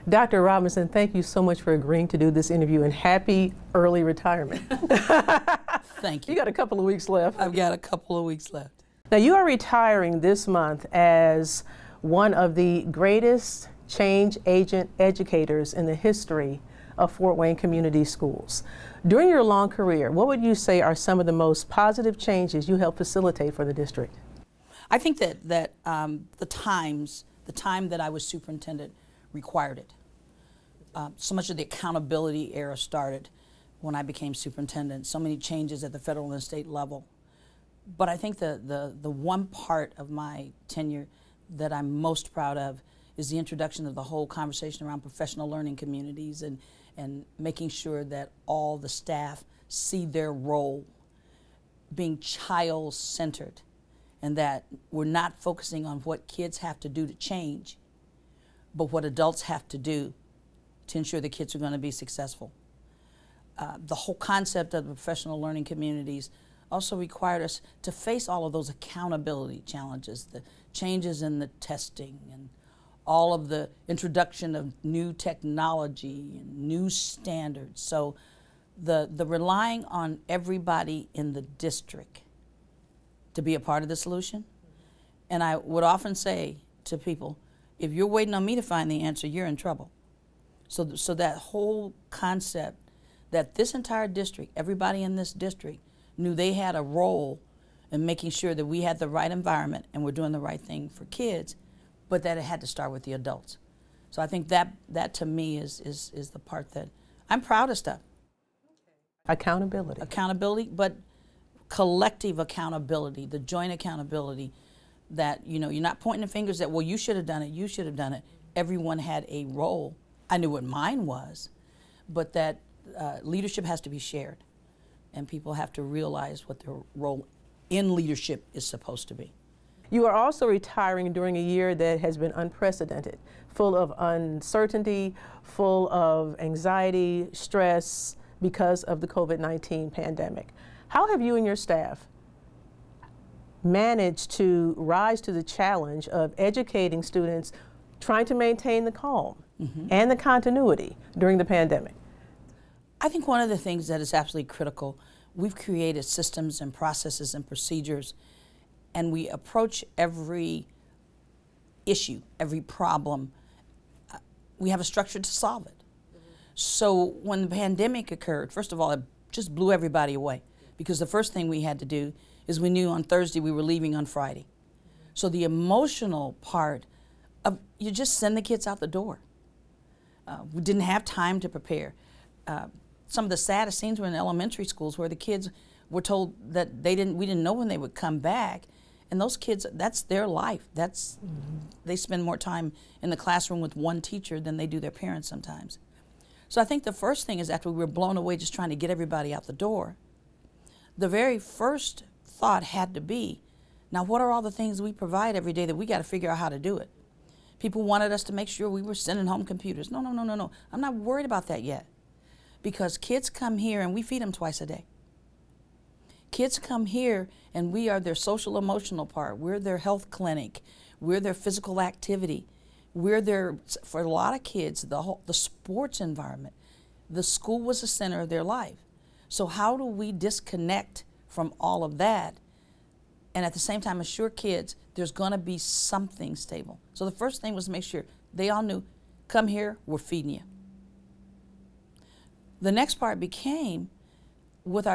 Dr. Robinson, thank you so much for agreeing to do this interview, and happy early retirement. Thank you. You got a couple of weeks left. I've got a couple of weeks left. Now, you are retiring this month as one of the greatest change agent educators in the history of Fort Wayne Community Schools. During your long career, what would you say are some of the most positive changes you helped facilitate for the district? I think that the time that I was superintendent required it. So much of the accountability era started when I became superintendent. So many changes at the federal and state level. But I think the one part of my tenure that I'm most proud of is the introduction of the whole conversation around professional learning communities and making sure that all the staff see their role being child-centered, and that we're not focusing on what kids have to do to change, but what adults have to do to ensure the kids are going to be successful. The whole concept of the professional learning communities also required us to face all of those accountability challenges, the changes in the testing and all of the introduction of new technology and new standards. So the relying on everybody in the district to be a part of the solution. And I would often say to people, if you're waiting on me to find the answer, you're in trouble. So that whole concept that this entire district, everybody in this district, knew they had a role in making sure that we had the right environment and we're doing the right thing for kids, but that it had to start with the adults. So I think that to me is the part that I'm proudest of. Accountability. Accountability, but collective accountability, the joint accountability that, you know, you're not pointing the fingers that, well, you should have done it, you should have done it. Everyone had a role. I knew what mine was, but that leadership has to be shared, and people have to realize what their role in leadership is supposed to be. You are also retiring during a year that has been unprecedented, full of uncertainty, full of anxiety, stress because of the COVID-19 pandemic. How have you and your staff managed to rise to the challenge of educating students, trying to maintain the calm and the continuity during the pandemic? I think one of the things that is absolutely critical, we've created systems and processes and procedures, and we approach every issue, every problem, we have a structure to solve it. So when the pandemic occurred, first of all, it just blew everybody away, because the first thing we had to do is we knew on Thursday we were leaving on Friday. So the emotional part of, you just send the kids out the door. We didn't have time to prepare. Some of the saddest scenes were in elementary schools where the kids were told that we didn't know when they would come back. And those kids, that's their life. They spend more time in the classroom with one teacher than they do their parents sometimes. So I think the first thing is, after we were blown away just trying to get everybody out the door, the very first thought had to be, now what are all the things we provide every day that we got to figure out how to do it? People wanted us to make sure we were sending home computers. No, no, no, no, no. I'm not worried about that yet, because kids come here and we feed them twice a day. Kids come here and we are their social emotional part. We're their health clinic. We're their physical activity. We're their, for a lot of kids, the sports environment. The school was the center of their life. So how do we disconnect from all of that and at the same time assure kids there's going to be something stable? So the first thing was to make sure they all knew, come here, we're feeding you. The next part became with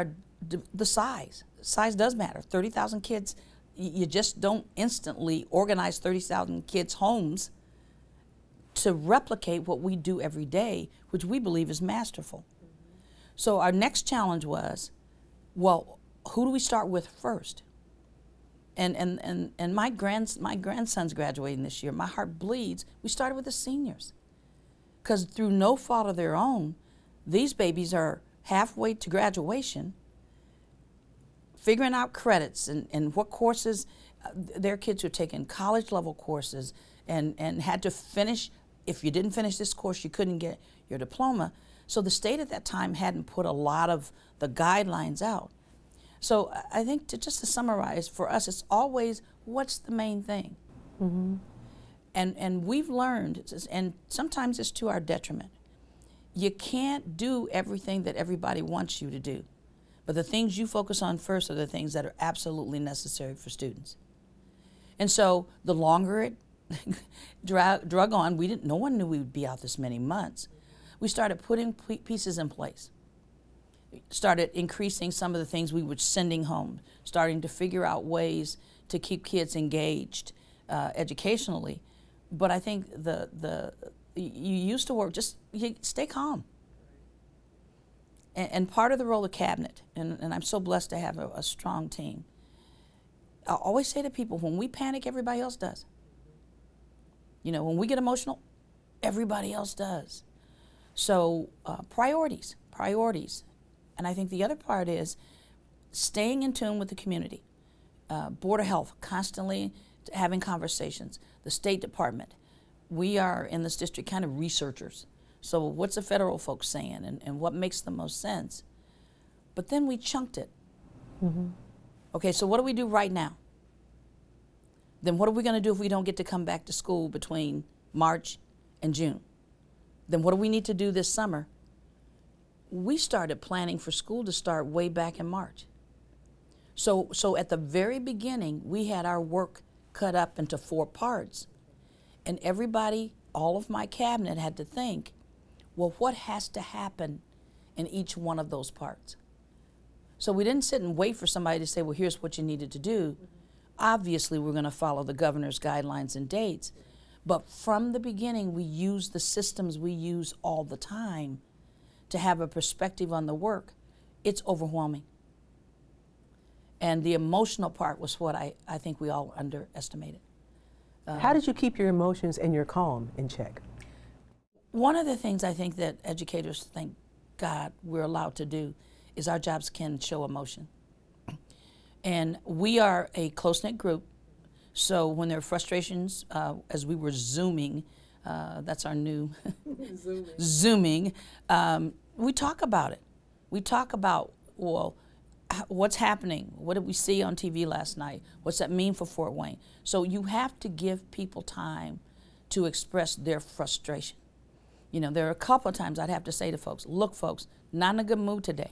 the size. Size does matter. 30,000 kids, you just don't instantly organize 30,000 kids' homes to replicate what we do every day, which we believe is masterful. So our next challenge was, well, who do we start with first? And my grandson's graduating this year. My heart bleeds. We started with the seniors, because through no fault of their own, these babies are halfway to graduation, figuring out credits and what courses. Their kids are taking college level courses and had to finish. If you didn't finish this course, you couldn't get your diploma. So the state at that time hadn't put a lot of the guidelines out. So I think just to summarize, for us, it's always, what's the main thing? And we've learned, and sometimes it's to our detriment, you can't do everything that everybody wants you to do. But the things you focus on first are the things that are absolutely necessary for students. And so the longer it drug on, no one knew we would be out this many months. We started putting pieces in place. Started increasing some of the things we were sending home, starting to figure out ways to keep kids engaged educationally. But I think you used to work, you stay calm. And part of the role of cabinet, and I'm so blessed to have a strong team, I always say to people, when we panic, everybody else does. You know, when we get emotional, everybody else does. So priorities. And I think the other part is staying in tune with the community. Board of Health, constantly having conversations. The State Department. We are in this district kind of researchers. So what's the federal folks saying and what makes the most sense? But then we chunked it. Mm-hmm. Okay, so what do we do right now? Then what are we going to do if we don't get to come back to school between March and June? Then what do we need to do this summer? We started planning for school to start way back in March. So at the very beginning, we had our work cut up into 4 parts. And everybody, all of my cabinet had to think, well, what has to happen in each one of those parts? So we didn't sit and wait for somebody to say, well, here's what you needed to do. Mm-hmm. Obviously, we're going to follow the governor's guidelines and dates. But from the beginning, we used the systems we use all the time to have a perspective on the work. It's overwhelming. And the emotional part was what I think we all underestimated. How did you keep your emotions and your calm in check? One of the things I think that educators, thank God, we're allowed to do is our jobs can show emotion. And we are a close-knit group, so when there are frustrations, as we were Zooming, that's our new Zooming, we talk about it. We talk about, well, what's happening? What did we see on TV last night? What's that mean for Fort Wayne? So you have to give people time to express their frustration. You know, there are a couple of times I'd have to say to folks, look, folks, not in a good mood today.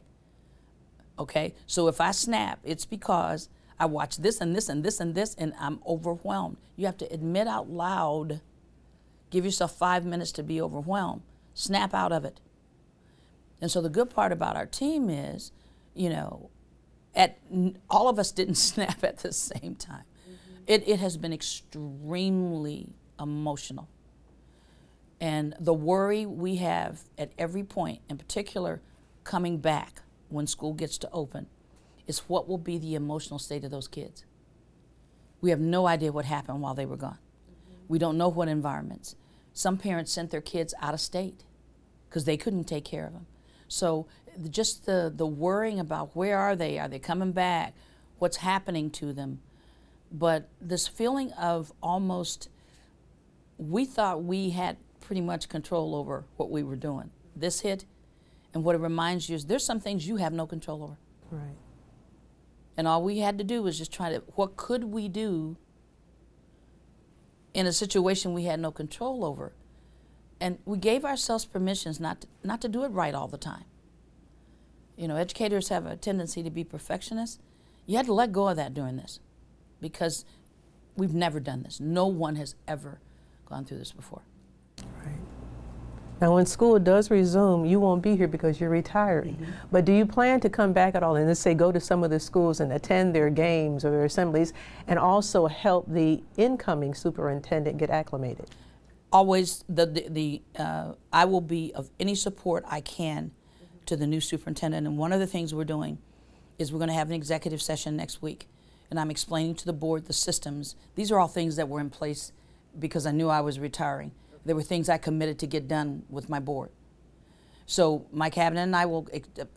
Okay, so if I snap, it's because I watched this and this and this and this and I'm overwhelmed. You have to admit out loud, give yourself 5 minutes to be overwhelmed, snap out of it. And so the good part about our team is, you know, all of us didn't snap at the same time. Mm-hmm. It has been extremely emotional. And the worry we have at every point, in particular coming back when school gets to open, is what will be the emotional state of those kids. We have no idea what happened while they were gone. Mm-hmm. We don't know what environments. Some parents sent their kids out of state because they couldn't take care of them. So just the worrying about where are they coming back, what's happening to them. But this feeling of almost, we thought we had pretty much control over what we were doing. This hit, and what it reminds you is there's some things you have no control over. Right. And all we had to do was just try to, what could we do in a situation we had no control over? And we gave ourselves permissions not to do it right all the time. You know, educators have a tendency to be perfectionists. You had to let go of that during this because we've never done this. No one has ever gone through this before. Right. Now, when school does resume, you won't be here because you're retiring. Mm-hmm. But do you plan to come back at all and let's say go to some of the schools and attend their games or their assemblies and also help the incoming superintendent get acclimated? Always, I will be of any support I can to the new superintendent. And one of the things we're doing is we're going to have an executive session next week. And I'm explaining to the board the systems. These are all things that were in place because I knew I was retiring. There were things I committed to get done with my board. So my cabinet and I will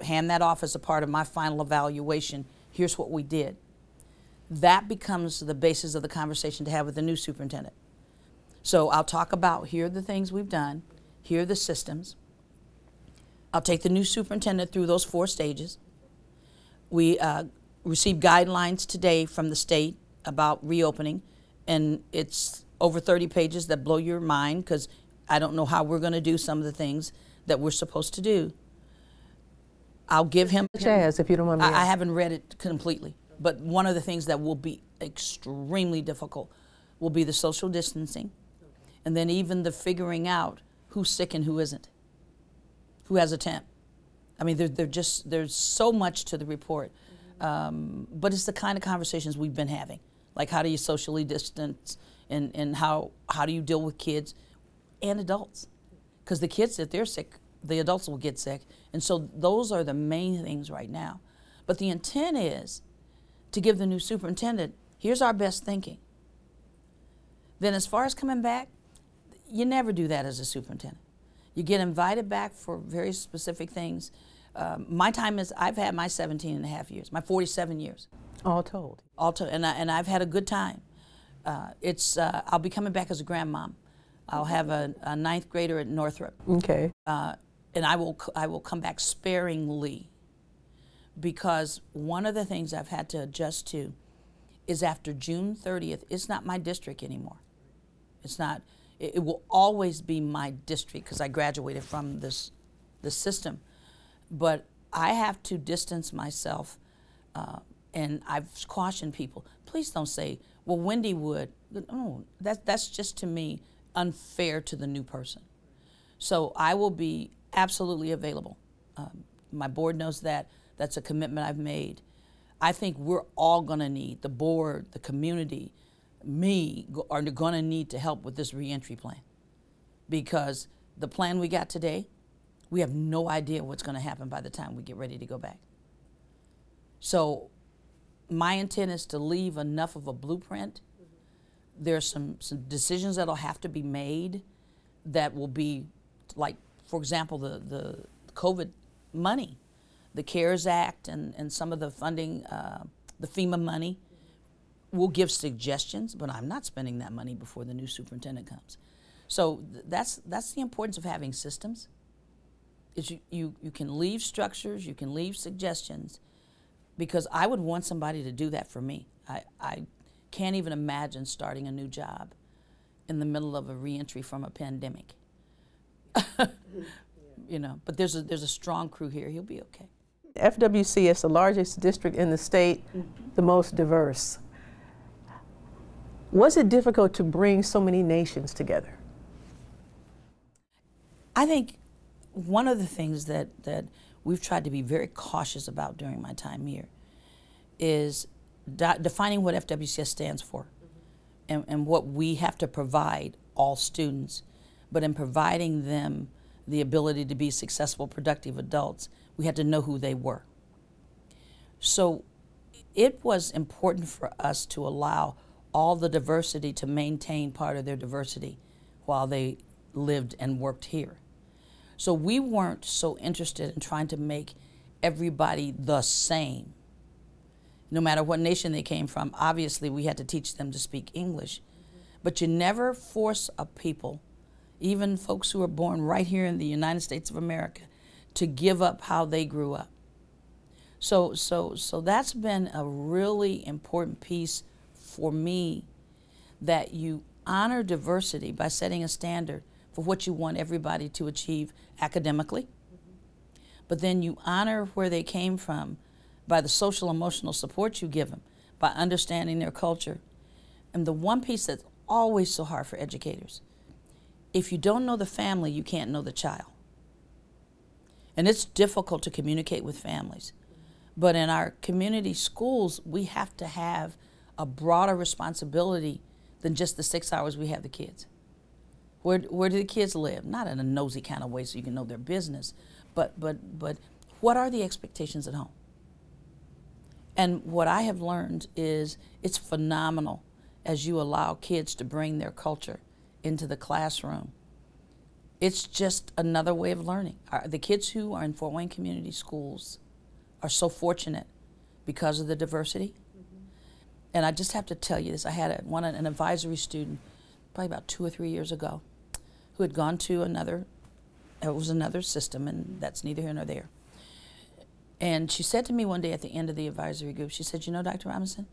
hand that off as a part of my final evaluation. Here's what we did. That becomes the basis of the conversation to have with the new superintendent. So I'll talk about, here are the things we've done, here are the systems. I'll take the new superintendent through those 4 stages. We received guidelines today from the state about reopening, and it's over 30 pages that blow your mind, because I don't know how we're going to do some of the things that we're supposed to do. I'll give him. Chaz, if you don't mind me. I haven't read it completely, but one of the things that will be extremely difficult will be the social distancing, and then even the figuring out who's sick and who isn't, who has a temp. I mean, there's so much to the report, but it's the kind of conversations we've been having, like how do you socially distance, and how do you deal with kids and adults, because the kids, if they're sick, the adults will get sick, and so those are the main things right now. But the intent is to give the new superintendent, here's our best thinking. Then as far as coming back, you never do that as a superintendent. You get invited back for very specific things. My time is, I've had my 17 and a half years, my 47 years. All told. All told, and I've had a good time. I'll be coming back as a grandmom. I'll have a ninth grader at Northrop. Okay. And I will come back sparingly, because one of the things I've had to adjust to is after June 30th, it's not my district anymore. It's not. It will always be my district because I graduated from this system. But I have to distance myself, and I've cautioned people, please don't say, well, Wendy would. No, that's just, to me, unfair to the new person. So I will be absolutely available. My board knows that. That's a commitment I've made. I think we're all going to need, the board, the community, me, are going to need to help with this reentry plan, because the plan we got today, we have no idea what's going to happen by the time we get ready to go back. So my intent is to leave enough of a blueprint. There's some decisions that'll have to be made that will be, like, for example, the COVID money, the CARES Act, and some of the funding, the FEMA money. We'll give suggestions, but I'm not spending that money before the new superintendent comes. So that's the importance of having systems. Is you can leave structures, you can leave suggestions, because I would want somebody to do that for me. I can't even imagine starting a new job in the middle of a reentry from a pandemic. You know, but there's a strong crew here. He'll be okay. FWCS, the largest district in the state, the most diverse. Was it difficult to bring so many nations together? I think one of the things that we've tried to be very cautious about during my time here is defining what FWCS stands for, and what we have to provide all students. But in providing them the ability to be successful, productive adults, we had to know who they were. So it was important for us to allow all the diversity to maintain part of their diversity while they lived and worked here. So we weren't so interested in trying to make everybody the same. No matter what nation they came from, obviously we had to teach them to speak English. But you never force a people, even folks who are born right here in the United States of America, to give up how they grew up. So that's been a really important piece for me, that you honor diversity by setting a standard for what you want everybody to achieve academically, but then you honor where they came from by the social emotional support you give them, by understanding their culture. And the one piece that's always so hard for educators, if you don't know the family, you can't know the child. And it's difficult to communicate with families. But in our community schools, we have to have a broader responsibility than just the 6 hours we have the kids. Where do the kids live? Not in a nosy kind of way so you can know their business, but what are the expectations at home? And what I have learned is it's phenomenal as you allow kids to bring their culture into the classroom. It's just another way of learning. The kids who are in Fort Wayne Community Schools are so fortunate because of the diversity. And I just have to tell you this. I had an advisory student probably about 2 or 3 years ago who had gone to another system, and that's neither here nor there. And she said to me one day at the end of the advisory group, she said, you know, Dr. Robinson,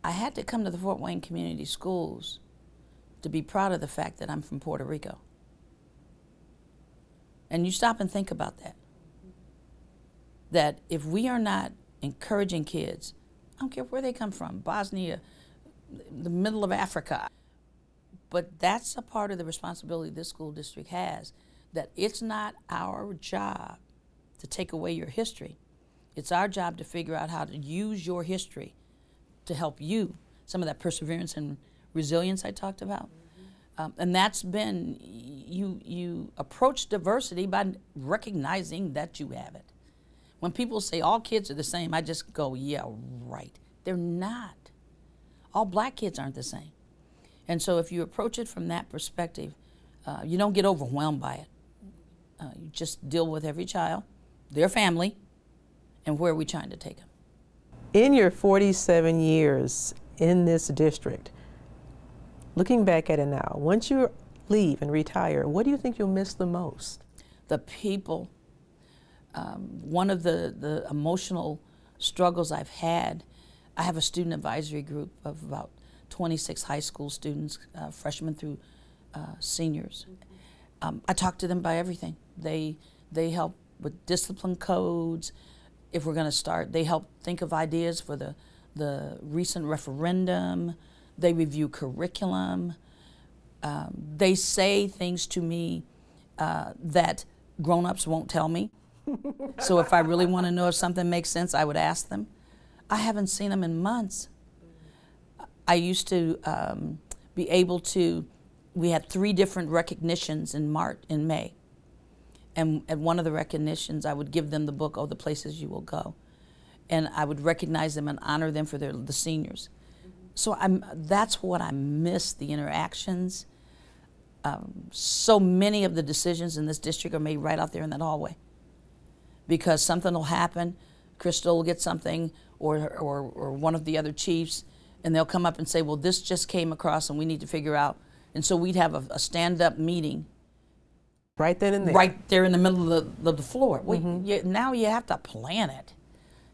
I had to come to the Fort Wayne Community Schools to be proud of the fact that I'm from Puerto Rico. And you stop and think about that. That if we are not encouraging kids, I don't care where they come from, Bosnia, the middle of Africa, but that's a part of the responsibility this school district has, that it's not our job to take away your history. It's our job to figure out how to use your history to help you, some of that perseverance and resilience I talked about. And that's been, you approach diversity by recognizing that you have it. When people say all kids are the same, I just go, yeah, right. They're not. All black kids aren't the same. And so if you approach it from that perspective, you don't get overwhelmed by it. You just deal with every child, their family, and where are we trying to take them. In your 47 years in this district, looking back at it now, once you leave and retire, what do you think you'll miss the most? The people. One of the emotional struggles I've had, I have a student advisory group of about 26 high school students, freshmen through seniors. I talk to them about everything. They help with discipline codes. If we're going to start, they help think of ideas for the recent referendum. They review curriculum. They say things to me that grown-ups won't tell me. So if I really want to know if something makes sense, I would ask them. I haven't seen them in months. I used to be able to, we had 3 different recognitions in May. And at one of the recognitions, I would give them the book, Oh, the Places You Will Go. And I would recognize them and honor them for the seniors. So that's what I miss, the interactions. So many of the decisions in this district are made right out there in that hallway. Because something will happen, Crystal will get something, or one of the other chiefs, and they'll come up and say, well, this just came across and we need to figure out. And so we'd have a stand-up meeting. Right then and there. Right there in the middle of the floor. Now you have to plan it.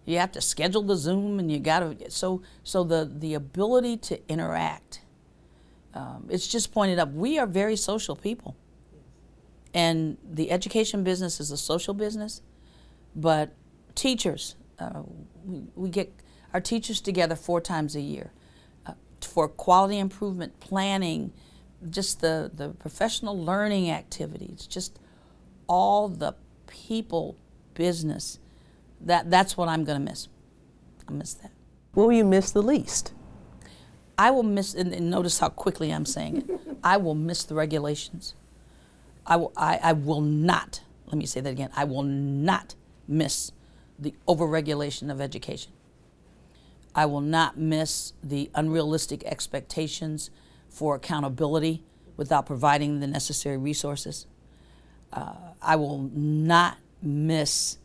You have to schedule the Zoom, and you got to, so the ability to interact. It's just pointed up, we are very social people. And the education business is a social business, but teachers, we get our teachers together 4 times a year for quality improvement planning, just the professional learning activities, just all the people business. That's what I'm going to miss. I miss that. What will you miss the least? I will miss, and notice how quickly I'm saying it, I will miss the regulations. I will not, let me say that again, I will not miss the overregulation of education. I will not miss the unrealistic expectations for accountability without providing the necessary resources. I will not miss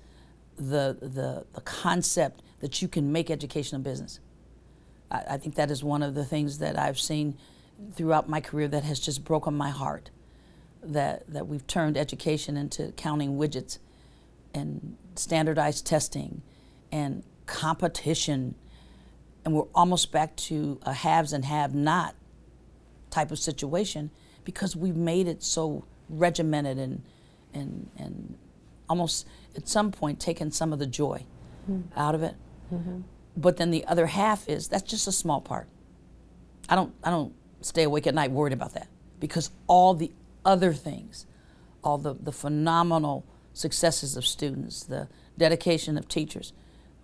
the concept that you can make education a business. I think that is one of the things that I've seen throughout my career that has just broken my heart, that we've turned education into counting widgets and standardized testing and competition, and we're almost back to a haves and have-not type of situation because we've made it so regimented and almost at some point taken some of the joy out of it. But then the other half is, that's just a small part. I don't stay awake at night worried about that, because all the other things, all the phenomenal successes of students, the dedication of teachers,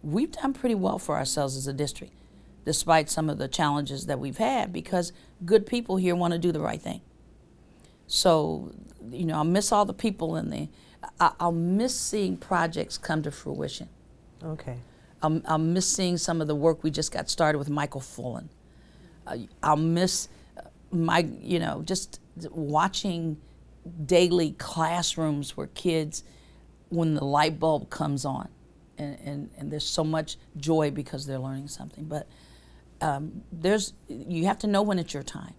we've done pretty well for ourselves as a district, despite some of the challenges that we've had, because good people here want to do the right thing. So, you know, I'll miss all the people in I'll miss seeing projects come to fruition. Okay. I'll miss seeing some of the work we just got started with Michael Fullen. I'll miss just watching daily classrooms where kids, when the light bulb comes on, and there's so much joy because they're learning something. But you have to know when it's your time.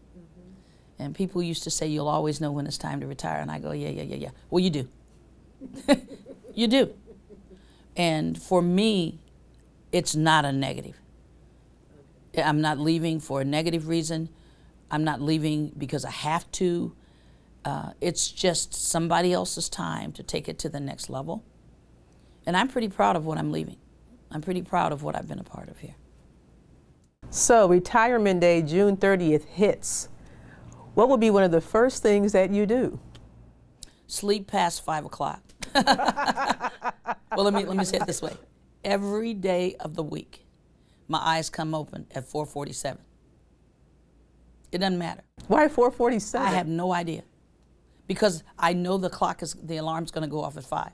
And people used to say, you'll always know when it's time to retire. And I go, yeah. Well, you do. You do. And for me, it's not a negative. I'm not leaving for a negative reason. I'm not leaving because I have to. It's just somebody else's time to take it to the next level. And I'm pretty proud of what I'm leaving. I'm pretty proud of what I've been a part of here. So retirement day, June 30th hits. What would be one of the first things that you do? Sleep past 5 o'clock. Well, let me say it this way. Every day of the week, my eyes come open at 4:47. It doesn't matter. Why 4:47? I have no idea. Because I know the alarm's going to go off at 5.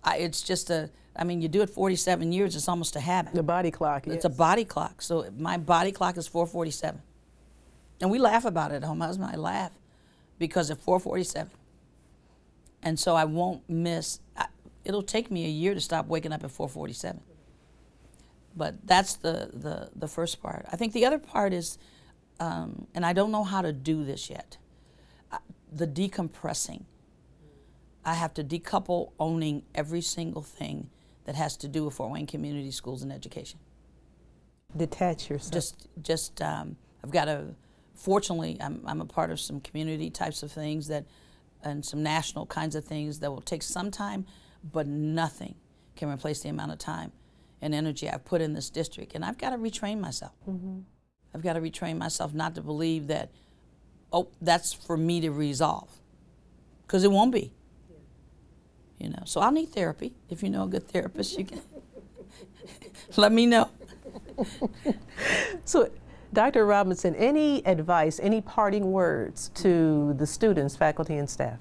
It's just I mean, you do it 47 years, it's almost a habit. The body clock, yes. It's a body clock. So my body clock is 4:47. And we laugh about it at home. My husband and I laugh because at 4:47. And so I won't miss, it'll take me a year to stop waking up at 4:47. But that's the first part. I think the other part is, and I don't know how to do this yet, the decompressing. I have to decouple owning every single thing that has to do with Fort Wayne Community Schools and education. Detach yourself. I've got to, fortunately, I'm a part of some community types of things that, and some national kinds of things that will take some time, but nothing can replace the amount of time and energy I've put in this district. And I've got to retrain myself. I've got to retrain myself not to believe that, oh, that's for me to resolve, because it won't be. You know, so I'll need therapy. If you know a good therapist, you can let me know. So, Dr. Robinson, any advice, any parting words to the students, faculty, and staff?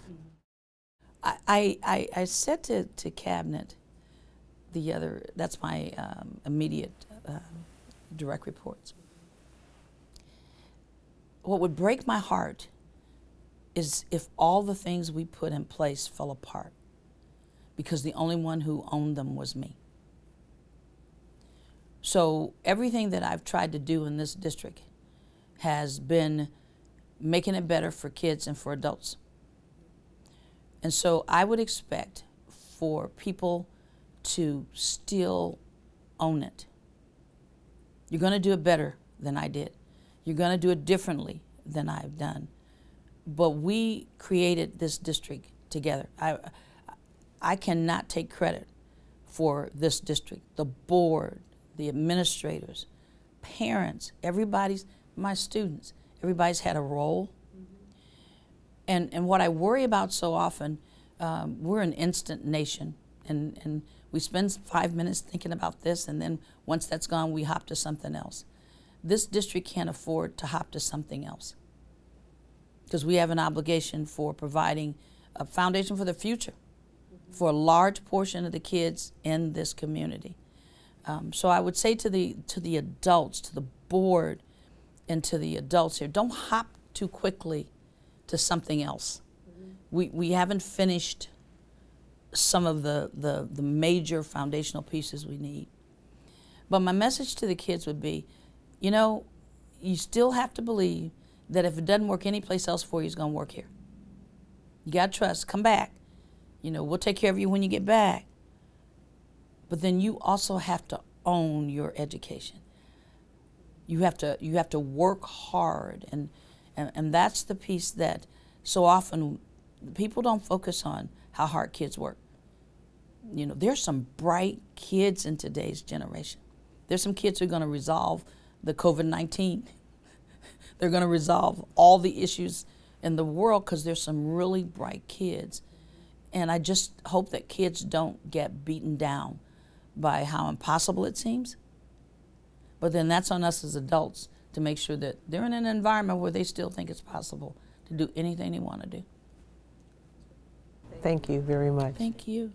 I said to Cabinet that's my immediate direct reports. What would break my heart is if all the things we put in place fell apart, because the only one who owned them was me. So everything that I've tried to do in this district has been making it better for kids and for adults. And so I would expect for people to still own it. You're going to do it better than I did. You're going to do it differently than I've done. But we created this district together. I cannot take credit for this district. The board, the administrators, parents, my students, everybody's had a role. And what I worry about so often, we're an instant nation, and we spend 5 minutes thinking about this, and then once that's gone, we hop to something else. This district can't afford to hop to something else, because we have an obligation for providing a foundation for the future for a large portion of the kids in this community. So I would say to the adults, to the board, and to the adults here, don't hop too quickly to something else. We haven't finished some of the major foundational pieces we need. But my message to the kids would be, you know, you still have to believe that if it doesn't work anyplace else for you, it's going to work here. You got to trust. Come back. You know, we'll take care of you when you get back. But then you also have to own your education. You have to work hard, and that's the piece that so often people don't focus on, how hard kids work. You know, there's some bright kids in today's generation. There's some kids who are going to resolve the COVID-19. They're going to resolve all the issues in the world because there's some really bright kids. And I just hope that kids don't get beaten down by how impossible it seems. But then that's on us as adults to make sure that they're in an environment where they still think it's possible to do anything they want to do. Thank you very much. Thank you.